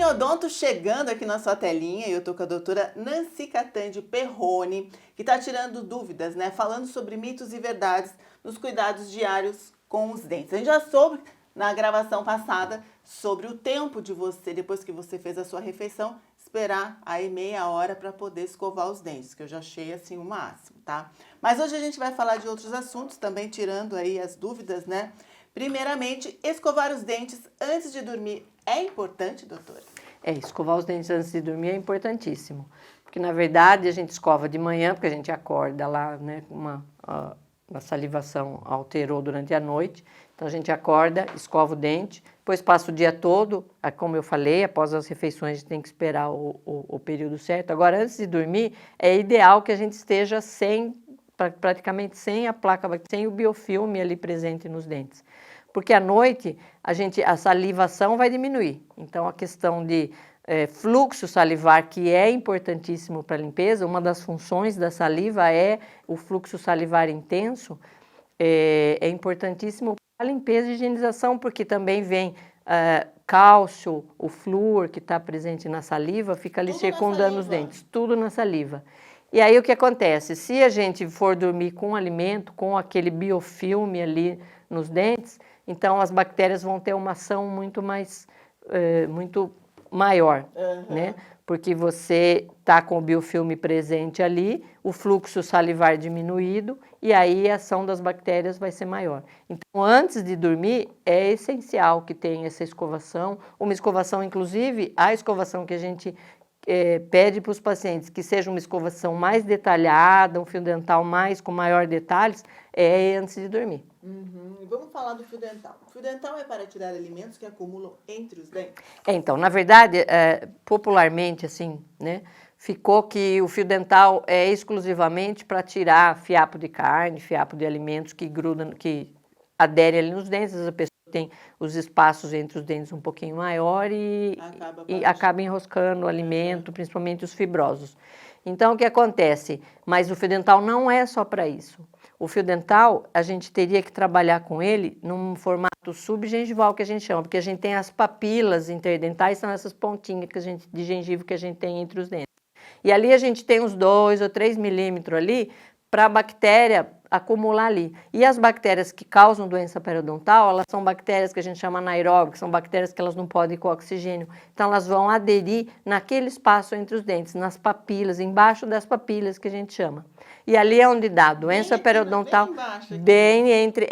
Odonto chegando aqui na sua telinha e eu tô com a doutora Nancy Catandi Perrone, que tá tirando dúvidas, né? Falando sobre mitos e verdades nos cuidados diários com os dentes. A gente já soube na gravação passada sobre o tempo de você, depois que você fez a sua refeição, esperar aí meia hora para poder escovar os dentes, que eu já achei assim o máximo, tá? Mas hoje a gente vai falar de outros assuntos, também tirando aí as dúvidas, né? Primeiramente, escovar os dentes antes de dormir é importante, doutora? Escovar os dentes antes de dormir é importantíssimo. Porque, na verdade, a gente escova de manhã, porque a gente acorda lá, né, a salivação alterou durante a noite. Então, a gente acorda, escova o dente, depois passa o dia todo, como eu falei, após as refeições a gente tem que esperar o período certo. Agora, antes de dormir, é ideal que a gente esteja praticamente sem a placa, sem o biofilme ali presente nos dentes. Porque à noite a salivação vai diminuir. Então, a questão de fluxo salivar, que é importantíssimo para a limpeza, uma das funções da saliva é o fluxo salivar intenso, é importantíssimo para a limpeza e higienização, porque também vem cálcio, o flúor que está presente na saliva, fica ali circundando os dentes, tudo na saliva. E aí o que acontece? Se a gente for dormir com alimento, com aquele biofilme ali nos dentes, então as bactérias vão ter uma ação muito maior, né? Porque você está com o biofilme presente ali, o fluxo salivar diminuído e aí a ação das bactérias vai ser maior. Então, antes de dormir, é essencial que tenha essa escovação, uma escovação, inclusive, a escovação que a gente pede para os pacientes que seja uma escovação mais detalhada, um fio dental com maior detalhes, antes de dormir. E vamos falar do fio dental. O fio dental é para tirar alimentos que acumulam entre os dentes? Então, na verdade, popularmente, assim, né, ficou que o fio dental é exclusivamente para tirar fiapo de carne, fiapo de alimentos que grudam, que aderem ali nos dentes. A pessoa tem os espaços entre os dentes um pouquinho maior e acaba enroscando o alimento, principalmente os fibrosos. Então, o que acontece? Mas o fio dental não é só para isso. O fio dental, a gente teria que trabalhar com ele num formato subgengival, que a gente chama, porque a gente tem as papilas interdentais, são essas pontinhas de gengiva que a gente tem entre os dentes. E ali a gente tem uns 2 ou 3 milímetros ali para a bactéria acumular ali. E as bactérias que causam doença periodontal, elas são bactérias que a gente chama anaeróbicas, são bactérias que elas não podem ir com oxigênio. Então, elas vão aderir naquele espaço entre os dentes, nas papilas, embaixo das papilas que a gente chama. E ali é onde dá a doença periodontal, bem entre...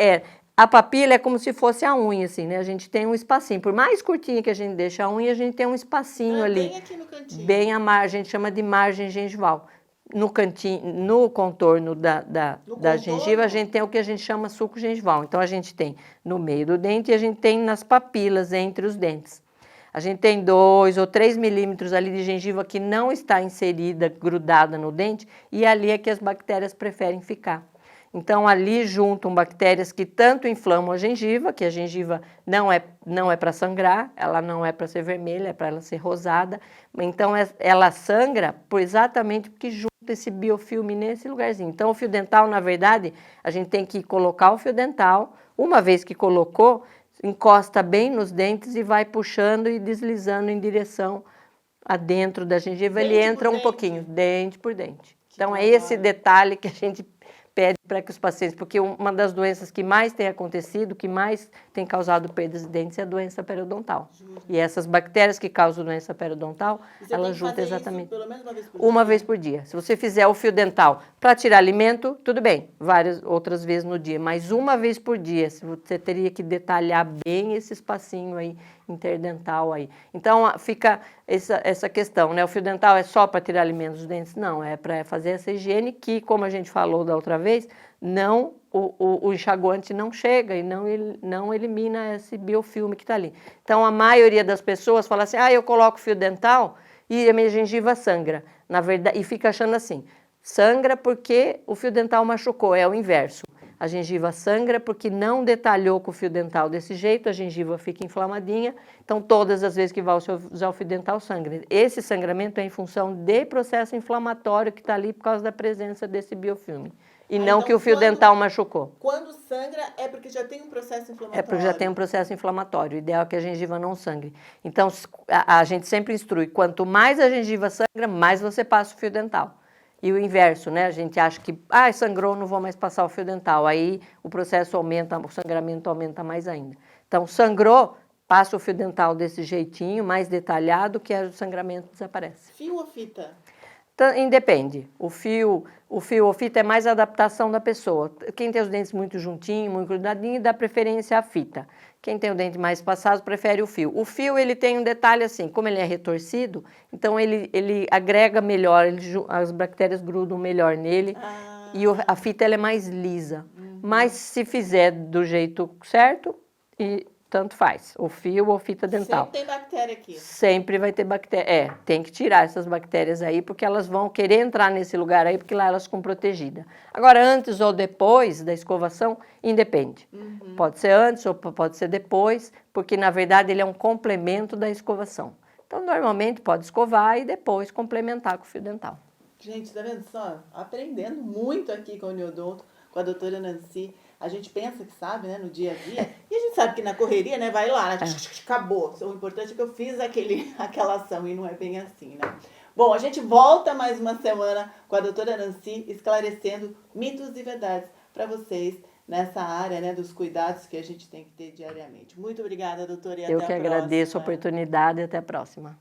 A papila é como se fosse a unha, assim, né? A gente tem um espacinho. Por mais curtinha que a gente deixa a unha, a gente tem um espacinho ali. Bem aqui no cantinho. Bem a margem, a gente chama de margem gengival. No cantinho, no contorno da gengiva, a gente tem o que a gente chama suco gengival. Então, a gente tem no meio do dente e a gente tem nas papilas entre os dentes. A gente tem 2 ou 3 milímetros ali de gengiva que não está inserida, grudada no dente, e ali é que as bactérias preferem ficar. Então, ali juntam bactérias que tanto inflamam a gengiva, que a gengiva não é para sangrar, ela não é para ser vermelha, é para ela ser rosada. Então, ela sangra exatamente porque junta esse biofilme nesse lugarzinho. Então, o fio dental, na verdade, a gente tem que colocar o fio dental, uma vez que colocou, encosta bem nos dentes e vai puxando e deslizando em direção adentro da gengiva. Ele entra um pouquinho, dente por dente. Então, é esse detalhe que a gente pede para que os pacientes, porque uma das doenças que mais tem acontecido, que mais tem causado perdas de dentes é a doença periodontal. E essas bactérias que causam doença periodontal, elas juntam exatamente pelo menos uma vez por dia? Uma vez por dia. Se você fizer o fio dental para tirar alimento, tudo bem, várias outras vezes no dia, mas uma vez por dia, você teria que detalhar bem esse espacinho aí interdental aí. Então fica essa questão, né? O fio dental é só para tirar alimentos dos dentes? Não, é para fazer essa higiene que, como a gente falou da outra vez, o enxaguante não chega e não elimina esse biofilme que está ali. Então, a maioria das pessoas fala assim, eu coloco fio dental e a minha gengiva sangra. Na verdade, e fica achando assim, sangra porque o fio dental machucou, é o inverso. a gengiva sangra porque não detalhou com o fio dental desse jeito, a gengiva fica inflamadinha, então todas as vezes que vai usar o fio dental sangra. Esse sangramento é em função de processo inflamatório que está ali por causa da presença desse biofilme. E não então, que o fio dental machucou. Quando sangra é porque já tem um processo inflamatório. É porque já tem um processo inflamatório. O ideal é que a gengiva não sangre. Então, a gente sempre instrui, quanto mais a gengiva sangra, mais você passa o fio dental. E o inverso, né? A gente acha que, sangrou, não vou mais passar o fio dental. Aí o processo aumenta, o sangramento aumenta mais ainda. Então, sangrou, passa o fio dental desse jeitinho, mais detalhado, que o sangramento desaparece. Fio ou fita? Independe. O fio ou fita é mais a adaptação da pessoa. Quem tem os dentes muito juntinhos, muito grudadinhos, dá preferência à fita. Quem tem o dente mais espaçado, prefere o fio. O fio, ele tem um detalhe assim, como ele é retorcido, então ele agrega melhor, as bactérias grudam melhor nele. E a fita, ela é mais lisa. Mas se fizer do jeito certo, tanto faz, o fio ou fita dental. Sempre tem bactéria aqui. Sempre vai ter bactéria. Tem que tirar essas bactérias aí, porque elas vão querer entrar nesse lugar aí, porque lá elas ficam protegidas. Agora, antes ou depois da escovação, independe. Pode ser antes ou pode ser depois, porque, na verdade, ele é um complemento da escovação. Então, normalmente, pode escovar e depois complementar com o fio dental. Gente, tá vendo só? Aprendendo muito aqui com o Neodonto, com a doutora Nancy. A gente pensa que sabe, né, no dia a dia, e a gente sabe que na correria, né, vai lá, né, acabou. O importante é que eu fiz aquela ação e não é bem assim, né? Bom, a gente volta mais uma semana com a doutora Nancy esclarecendo mitos e verdades para vocês nessa área, né, dos cuidados que a gente tem que ter diariamente. Muito obrigada, doutora, e até a próxima. Eu que agradeço a oportunidade e até a próxima.